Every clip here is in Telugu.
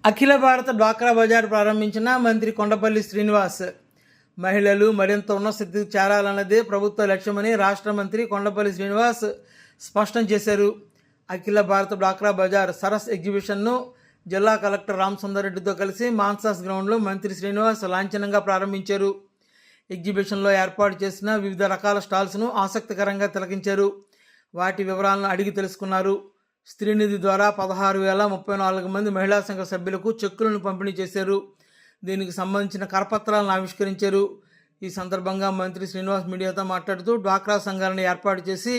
అఖిల భారత డ్వాక్రా బజార్ ప్రారంభించిన మంత్రి కొండపల్లి శ్రీనివాస్. మహిళలు మరింత ఉన్నత స్థితికి చేరాలన్నదే ప్రభుత్వ లక్ష్యమని రాష్ట్ర మంత్రి కొండపల్లి శ్రీనివాస్ స్పష్టం చేశారు. అఖిల భారత డ్వాక్రా బజార్ సరస్ ఎగ్జిబిషన్ను జిల్లా కలెక్టర్ రామసుందర్ రెడ్డితో కలిసి మాన్సాస్ గ్రౌండ్లో మంత్రి శ్రీనివాస్ లాంఛనంగా ప్రారంభించారు. ఎగ్జిబిషన్లో ఏర్పాటు చేసిన వివిధ రకాల స్టాల్స్ను ఆసక్తికరంగా తిలకించారు. వాటి వివరాలను అడిగి తెలుసుకున్నారు. స్త్రీనిధి ద్వారా 16,034 మంది మహిళా సంఘ సభ్యులకు చెక్కులను పంపిణీ చేశారు. దీనికి సంబంధించిన కరపత్రాలను ఆవిష్కరించారు. ఈ సందర్భంగా మంత్రి శ్రీనివాస్ మీడియాతో మాట్లాడుతూ డ్వాక్రా సంఘాలను ఏర్పాటు చేసి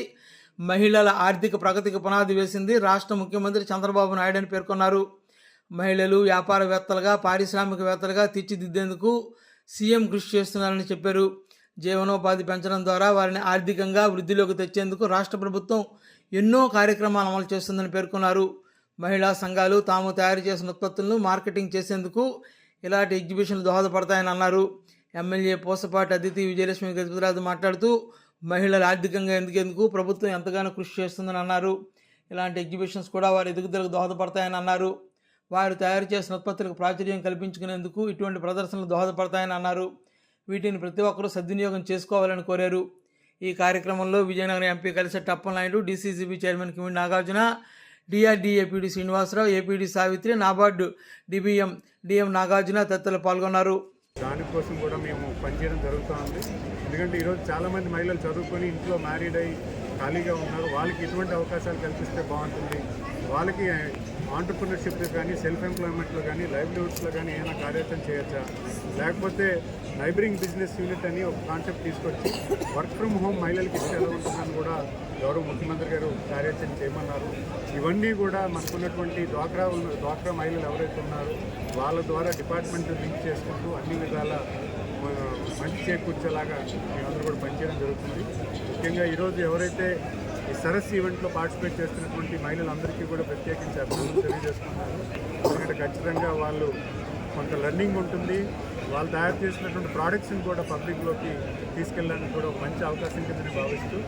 మహిళల ఆర్థిక ప్రగతికి పునాది వేసింది రాష్ట్ర ముఖ్యమంత్రి చంద్రబాబు నాయుడు అని పేర్కొన్నారు. మహిళలు వ్యాపారవేత్తలుగా, పారిశ్రామికవేత్తలుగా తీర్చిదిద్దేందుకు సీఎం కృషి చేస్తున్నారని చెప్పారు. జీవనోపాధి పెంచడం ద్వారా వారిని ఆర్థికంగా వృద్ధిలోకి తెచ్చేందుకు రాష్ట్ర ప్రభుత్వం ఎన్నో కార్యక్రమాలు అమలు చేస్తుందని పేర్కొన్నారు. మహిళా సంఘాలు తాము తయారు చేసిన ఉత్పత్తులను మార్కెటింగ్ చేసేందుకు ఇలాంటి ఎగ్జిబిషన్లు దోహదపడతాయని అన్నారు. ఎమ్మెల్యే పూసపాటి అదితి విజయలక్ష్మి గజపతిరాజు మాట్లాడుతూ మహిళలు ఆర్థికంగా ఎదిగేందుకు ప్రభుత్వం ఎంతగానో కృషి చేస్తుందని అన్నారు. ఇలాంటి ఎగ్జిబిషన్స్ కూడా వారి ఎదుగుదలకు దోహదపడతాయని అన్నారు. వారు తయారు చేసిన ఉత్పత్తులకు ప్రాచుర్యం కల్పించుకునేందుకు ఇటువంటి ప్రదర్శనలు దోహదపడతాయని అన్నారు. వీటిని ప్రతి ఒక్కరూ సద్వినియోగం చేసుకోవాలని కోరారు. ఈ కార్యక్రమంలో Vizianagaram MP Kalisetti Appalanaidu, DCCB chairman Kimidi Nagarjuna, DRD APD Srinivasarao, APD Savitri, NABARD DM Nagarjuna తదితరులు పాల్గొన్నారు. దానికోసం కూడా మేము పనిచేయడం జరుగుతుంది. ఎందుకంటే ఈరోజు చాలామంది మహిళలు చదువుకొని ఇంట్లో మ్యారీడ్ అయ్యి ఖాళీగా ఉన్నారు. వాళ్ళకి ఎటువంటి అవకాశాలు కల్పిస్తే బాగుంటుంది, వాళ్ళకి ఆంటర్ప్రినర్షిప్లో కానీ, సెల్ఫ్ ఎంప్లాయ్మెంట్లో కానీ, లైవ్లీహుడ్స్లో కానీ ఏమైనా కార్యాచరణ చేయొచ్చా, లేకపోతే నైబరింగ్ బిజినెస్ యూనిట్ అని ఒక కాన్సెప్ట్ తీసుకొచ్చి వర్క్ ఫ్రమ్ హోమ్ మహిళలకి ఇస్తే ఎలా ఉంటుందని కూడా గౌరవ ముఖ్యమంత్రి గారు కార్యాచరణ చేయమన్నారు. ఇవన్నీ కూడా మనకున్నటువంటి డ్వాక్రా మహిళలు ఎవరైతే ఉన్నారో వాళ్ళ ద్వారా డిపార్ట్మెంట్ లింక్ చేసుకుంటూ అన్ని విధాల మంచి చేకూర్చేలాగా మేమందరూ కూడా పనిచేయడం జరుగుతుంది. ముఖ్యంగా ఈరోజు ఎవరైతే ఈ సరస్ ఈవెంట్లో పార్టిసిపేట్ చేస్తున్నటువంటి మహిళలందరికీ కూడా ప్రత్యేకించి అభినందనలు తెలియజేస్తున్నారు. ఎందుకంటే ఖచ్చితంగా వాళ్ళు కొంత లెర్నింగ్ ఉంటుంది. వాళ్ళు తయారు చేసినటువంటి ప్రోడక్ట్స్ని కూడా పబ్లిక్లోకి తీసుకెళ్ళడానికి కూడా ఒక మంచి అవకాశం కిందని భావిస్తూ